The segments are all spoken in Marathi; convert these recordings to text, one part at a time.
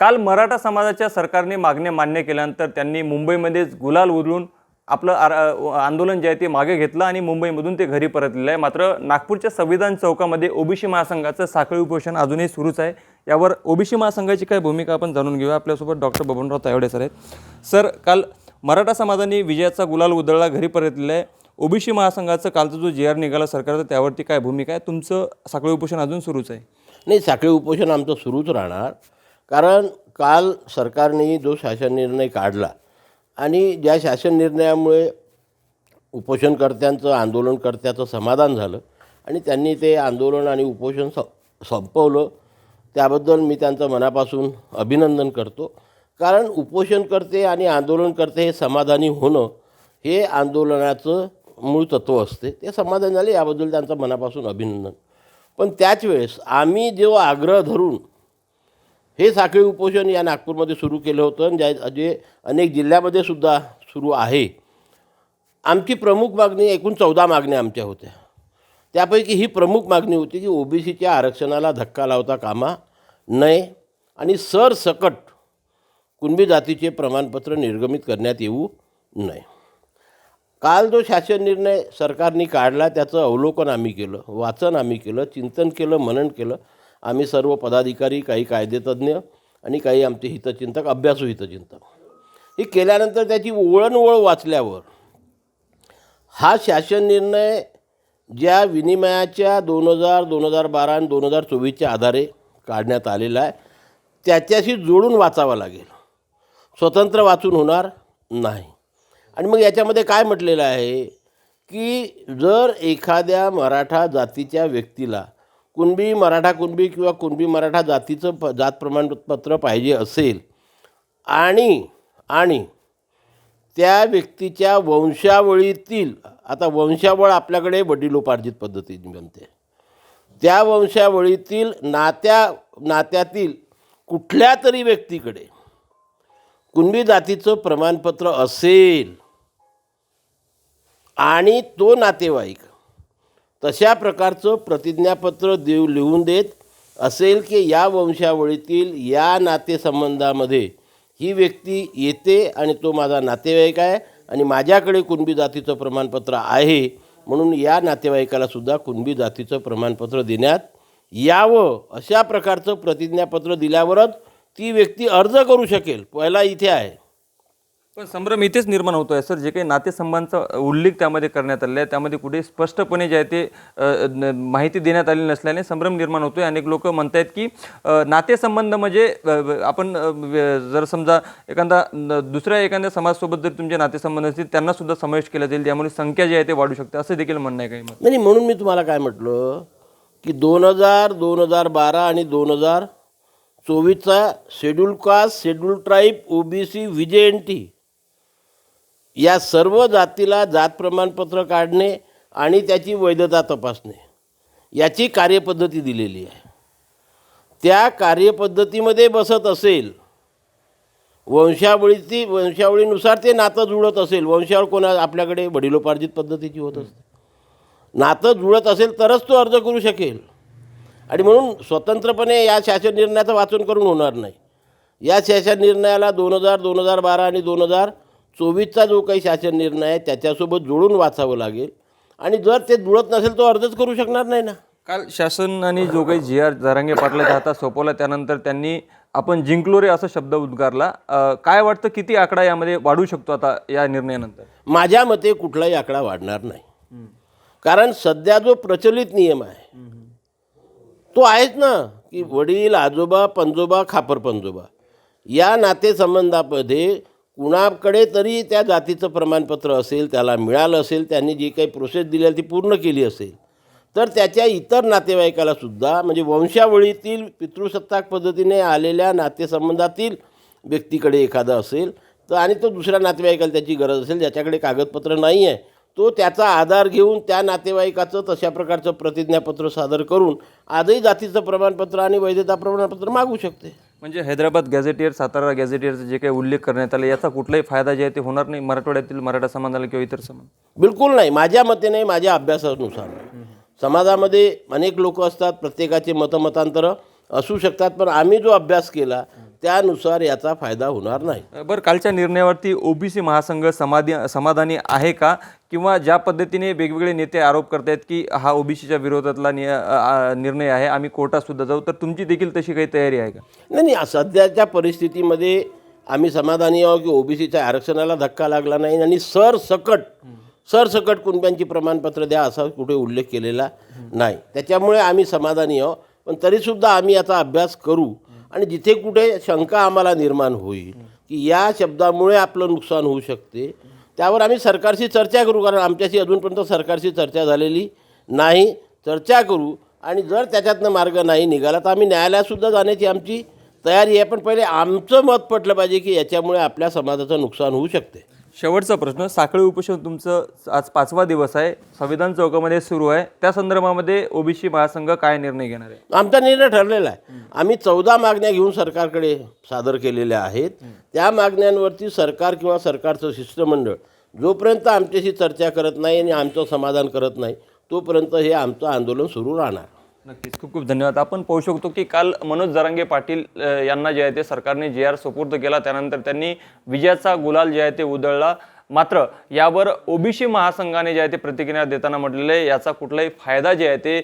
काल मराठा समाजाच्या सरकारने मागण्या मान्य केल्यानंतर त्यांनी मुंबईमध्येच गुलाल उधळून आपलं आंदोलन जे आहे ते मागे घेतलं आणि मुंबईमधून ते घरी परतलेलं आहे। मात्र नागपूरच्या संविधान चौकामध्ये ओबीसी महासंघाचं साखळी उपोषण अजूनही सुरूच आहे। यावर ओबीसी महासंघाची काय भूमिका आपण जाणून घेऊया। आपल्यासोबत डॉक्टर बबनराव तायवडे सर आहेत। सर, काल मराठा समाजाने विजयाचा गुलाल उधळला, घरी परतलेला आहे। ओबीसी महासंघाचं कालचा जो जी आर निघाला सरकारचा, त्यावरती काय भूमिका आहे? तुमचं साखळी उपोषण अजून सुरूच आहे? नाही, साखळी उपोषण आमचं सुरूच राहणार, कारण काल सरकारने जो शासन निर्णय काढला आणि ज्या शासन निर्णयामुळे उपोषणकर्त्यांचं आंदोलनकर्त्याचं समाधान झालं आणि त्यांनी ते आंदोलन आणि उपोषण संपवलं, त्याबद्दल मी त्यांचं मनापासून अभिनंदन करतो। कारण उपोषणकर्ते आणि आंदोलनकर्ते हे समाधानी होणं हे आंदोलनाचं मूळ तत्त्व असते। ते समाधान झाले, याबद्दल त्यांचं मनापासून अभिनंदन। पण त्याच वेळेस आम्ही जो आग्रह धरून हे साखळी उपोषण या नागपूरमध्ये सुरू केलं होतं, जे अनेक जिल्ह्यामध्ये सुद्धा सुरू आहे। आमची प्रमुख मागणी, एकूण 14 मागण्या आमच्या होत्या। त्यापैकी ही प्रमुख मागणी होती की ओबीसीच्या आरक्षणाला धक्का लावता कामा नये आणि सरसकट कुणबी जातीचे प्रमाणपत्र निर्गमित करण्यात येऊ नये। काल जो शासन निर्णय सरकारने काढला त्याचं अवलोकन आम्ही केलं, वाचन आम्ही केलं, चिंतन केलं, मनन केलं। आम्ही सर्व पदाधिकारी, काही कायदेतज्ञ आणि काही आमचे हितचिंतक, अभ्यासू हितचिंतक, हे केल्यानंतर त्याची ओळणवळ वाचल्यावर हा शासन निर्णय ज्या विनिमयाच्या 2000, 2012 आणि 2024च्या आधारे काढण्यात आलेला आहे त्याच्याशी जोडून वाचावा लागेल, स्वतंत्र वाचून होणार नाही। आणि मग याच्यामध्ये काय म्हटलेलं आहे की जर एखाद्या मराठा जातीच्या व्यक्तीला मराठा कुणबी किंवा कुणबी मराठा जातीचं जात प्रमाणपत्र पाहिजे असेल आणि त्या व्यक्तीच्या वंशावळीतील, आता वंशावळ आपल्याकडे वडिलोपार्जित पद्धतीने बनते, त्या वंशावळीतील नात्यातील कुठल्या तरी व्यक्तीकडे कुणबी जातीचं प्रमाणपत्र असेल आणि तो नातेवाईक तशा प्रकारचं प्रतिज्ञापत्र लिहून देत असेल की या वंशावळीतील या नातेसंबंधामध्ये ही व्यक्ती येते आणि तो माझा नातेवाईक आहे आणि माझ्याकडे कुणबी जातीचं प्रमाणपत्र आहे, म्हणून या नातेवाईकाला सुद्धा कुणबी जातीचं प्रमाणपत्र देण्यात यावं, अशा प्रकारचं प्रतिज्ञापत्र दिल्यावरच ती व्यक्ती अर्ज करू शकेल। पहिला इथे आहे। पण संभ्रम इथेच निर्माण होतो आहे सर, जे काही नातेसंबंधांचा उल्लेख त्यामध्ये करण्यात आलेला आहे त्यामध्ये कुठे स्पष्टपणे जे आहे ते माहिती देण्यात आली नसल्याने संभ्रम निर्माण होतो आहे। अनेक लोक म्हणत आहेत की नातेसंबंध म्हणजे आपण जर समजा एखाद्या समाजासोबत जर तुमचे नातेसंबंध असतील त्यांना सुद्धा समावेश केला जाईल, त्यामुळे संख्या जी आहे ते वाढू शकते, असं देखील म्हणणं आहे काही मत? नाही, म्हणून मी तुम्हाला काय म्हटलं की 2000, 2012 आणि 2024चा schedule caste, schedule tribe, OBC, VJNT या सर्व जातीला जात प्रमाणपत्र काढणे आणि त्याची वैधता तपासणे याची कार्यपद्धती दिलेली आहे। त्या कार्यपद्धतीमध्ये बसत असेल, वंशावळीनुसार ते नातं जुळत असेल, वंशावळ कोणा आपल्याकडे वडिलोपार्जित पद्धतीची होत असते, नातं जुळत असेल तरच तो अर्ज करू शकेल। आणि म्हणून स्वतंत्रपणे या शासन निर्णयाचं वाचन करून होणार नाही। या शासन निर्णयाला 2000, 2012 आणि 2024चा जो काही शासन निर्णय आहे त्याच्यासोबत जोडून वाचावं लागेल आणि जर ते जुळत नसेल तो अर्जच करू शकणार नाही ना। काल शासनाने जो काही जी आर जरांगे पाटलाच्या हातात सोपवला त्यानंतर त्यांनी आपण जिंकलो रे असा शब्द उद्गारला। काय वाटतं, किती आकडा यामध्ये वाढू शकतो आता या निर्णयानंतर? माझ्या मते कुठलाही आकडा वाढणार नाही, कारण सध्या जो प्रचलित नियम आहे तो आहेच ना की वडील, आजोबा, पंजोबा, खापर पंजोबा या नातेसंबंधामध्ये कुणाकडे तरी त्या जातीचं प्रमाणपत्र असेल, त्याला मिळालं असेल, त्यांनी जी काही प्रोसेस दिली ती पूर्ण केली असेल, तर त्याच्या इतर नातेवाईकाला सुद्धा, म्हणजे वंशावळीतील पितृसत्ताक पद्धतीने आलेल्या नातेसंबंधातील व्यक्तीकडे एखादा असेल तर आणि तो दुसऱ्या नातेवाईकाला त्याची गरज असेल, ज्याच्याकडे कागदपत्र नाही आहे, तो त्याचा आधार घेऊन त्या नातेवाईकाचं तशा प्रकारचं प्रतिज्ञापत्र सादर करून आजही जातीचं प्रमाणपत्र आणि वैधता प्रमाणपत्र मागू शकते। म्हणजे हैदराबाद गॅझेटियर, सातारा गॅझेटियरचा जे काही उल्लेख करण्यात आला याचा कुठलाही फायदा जे आहे ते होणार नाही मराठवाड्यातील मराठा समाजाला किंवा इतर समाज? बिलकुल नाही, माझ्या मते नाही, माझ्या अभ्यासानुसार। समाजामध्ये अनेक लोक असतात, प्रत्येकाचे मतमतांतरं असू शकतात, पण आम्ही जो अभ्यास केला त्यानुसार याचा फायदा होणार नाही. बरं, कालच्या निर्णयावरती ओबीसी महासंघ समाधानी आहे का, किंवा ज्या पद्धतीने वेगवेगळे नेते आरोप करतायत की हा ओबीसीच्या विरोधातला निर्णय आहे, आम्ही कोर्टात सुद्धा जाऊ, तर तुमची देखील तशी काही तयारी आहे का? नाही, सध्याच्या परिस्थितीमध्ये आम्ही समाधानी आहोत की ओबीसीच्या आरक्षणाला धक्का लागला नाही आणि सरसकट कुणब्यांची प्रमाणपत्र द्या असा कुठे उल्लेख केलेला नाही. त्याच्यामुळे आम्ही समाधानी आहोत. पण तरीसुद्धा आम्ही याचा अभ्यास करू आणि जिथे कुठे शंका आम्हाला निर्माण होईल की या शब्दामुळे आपलं नुकसान होऊ शकते, त्यावर आम्ही सरकारशी चर्चा करू. कारण आमच्याशी अजूनपर्यंत सरकारशी चर्चा झालेली नाही. चर्चा करू आणि जर त्याच्यातनं मार्ग नाही निघाला तर आम्ही न्यायालयातसुद्धा जाण्याची आमची तयारी आहे. पण पहिले आमचं मत पटलं पाहिजे की याच्यामुळे आपल्या समाजाचं नुकसान होऊ शकते. शेवटचा प्रश्न, साखळी उपोषण तुमचं आज 5वा दिवस आहे, संविधान चौकामध्ये सुरू आहे, त्या संदर्भामध्ये ओबीसी महासंघ काय निर्णय घेणार आहे? आमचा निर्णय ठरलेला आहे. आम्ही 14 मागण्या घेऊन सरकारकडे सादर केलेल्या आहेत. त्या मागण्यांवरती सरकार किंवा सरकारचं शिष्टमंडळ जोपर्यंत आमच्याशी चर्चा करत नाही आणि आमचं समाधान करत नाही तोपर्यंत हे आमचं आंदोलन सुरू राहणार. नक्कीच, खूप खूप धन्यवाद. आपण पाहू शकतो की काल मनोज जरांगे पाटील यांना जे आहे ते सरकारने JR सुपूर्द केला, त्यानंतर त्यांनी विजयाचा गुलाल जे आहे ते उधळला. मात्र यावर ओबीसी महासंघाने जे आहे ते प्रतिक्रिया देताना म्हटलेलं आहे याचा कुठलाही फायदा जे आहे ते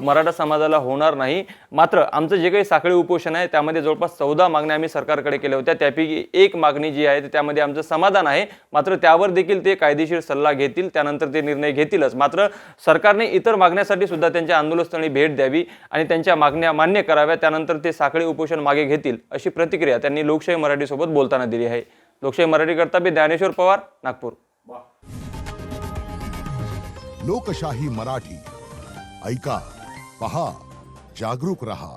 मराठा समाजाला होणार नाही. मात्र आमचं जे काही साखळी उपोषण आहे त्यामध्ये जवळपास 14 मागण्या आम्ही सरकारकडे केल्या होत्या, त्यापैकी एक मागणी जी आहे त्यामध्ये आमचं समाधान आहे. मात्र त्यावर देखील ते कायदेशीर सल्ला घेतील, त्यानंतर ते निर्णय घेतीलच. मात्र सरकारने इतर मागण्यासाठी सुद्धा त्यांच्या आंदोलनस्थळी भेट द्यावी आणि त्यांच्या मागण्या मान्य कराव्या, त्यानंतर ते साखळी उपोषण मागे घेतील अशी प्रतिक्रिया त्यांनी लोकशाही मराठीसोबत बोलताना दिली आहे. लोकशाही मराठी करता मी ज्ञानेश्वर पवार, नागपूर. लोकशाही मराठी ऐका, पहा, जागरूक रहा.